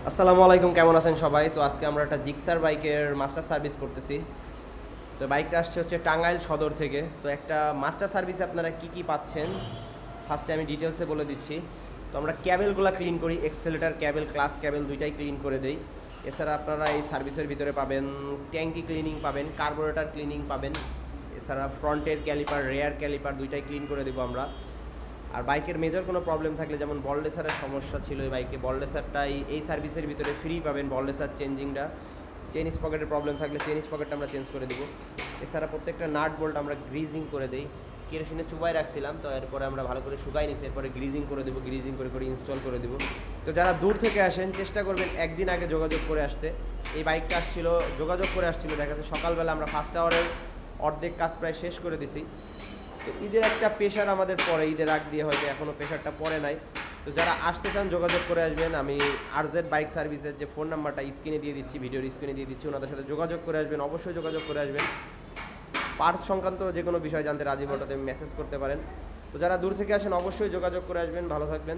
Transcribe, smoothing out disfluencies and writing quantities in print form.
আসসালামু আলাইকুম, কেমন আছেন সবাই? তো আজকে আমরা একটা জিক্সার বাইকের মাস্টার সার্ভিস করতেছি। তো বাইকটা আসছে হচ্ছে টাঙ্গাইল সদর থেকে। তো একটা মাস্টার সার্ভিসে আপনারা কি কি পাচ্ছেন ফার্স্টে আমি ডিটেলসে বলে দিচ্ছি। তো আমরা ক্যাবেলগুলো ক্লিন করি, এক্সেলেটার ক্যাবেল, ক্লাস ক্যাবেল দুইটাই ক্লিন করে দেই। এছাড়া আপনারা এই সার্ভিসের ভিতরে পাবেন ট্যাঙ্কি ক্লিনিং পাবেন, কার্বোরেটর ক্লিনিং পাবেন। এছাড়া ফ্রন্টের ক্যালিপার, রেয়ার ক্যালিপার দুইটাই ক্লিন করে দেবো আমরা। আর বাইকের মেজর কোনো প্রবলেম থাকলে, যেমন বল রেসারের সমস্যা ছিল এই বাইকে, বল রেসারটাই এই সার্ভিসের ভিতরে ফ্রি পাবেন। বল রেসার চেঞ্জিংটা, চেন স্পকেটের প্রবলেম থাকলে চেন স্পকেটটা আমরা চেঞ্জ করে দেবো। এছাড়া প্রত্যেকটা নাট বোল্ট আমরা গ্রিজিং করে দিই। কেরোসিনে চুবাই রাখছিলাম, তো এরপরে আমরা ভালো করে শুকাই নিছি, এরপরে গ্রিজিং করে দেবো, গ্রিজিং করে করে ইনস্টল করে দেবো। তো যারা দূর থেকে আসেন চেষ্টা করবেন একদিন আগে যোগাযোগ করে আসতে। এই বাইকটা আসছিল, যোগাযোগ করে আসছিল, দেখা যাচ্ছে সকালবেলা আমরা ফার্স্ট আওয়ারের অর্ধেক কাজ প্রায় শেষ করে দিছি। তো ঈদের একটা প্রেশার আমাদের পরে, ঈদের আগ দিয়ে হয়তো এখনও প্রেশারটা পড়ে নাই। তো যারা আসতে চান যোগাযোগ করে আসবেন। আমি আরজেড বাইক সার্ভিসের যে ফোন নাম্বারটা স্ক্রিনে দিয়ে দিচ্ছি, ভিডিওর স্ক্রিনে দিয়ে দিচ্ছি, ওনাদের সাথে যোগাযোগ করে আসবেন, অবশ্যই যোগাযোগ করে আসবেন। পার্টস সংক্রান্ত যে কোনো বিষয় জানতে রাজীব অটোতে মেসেজ করতে পারেন। তো যারা দূর থেকে আসেন অবশ্যই যোগাযোগ করে আসবেন। ভালো থাকবেন।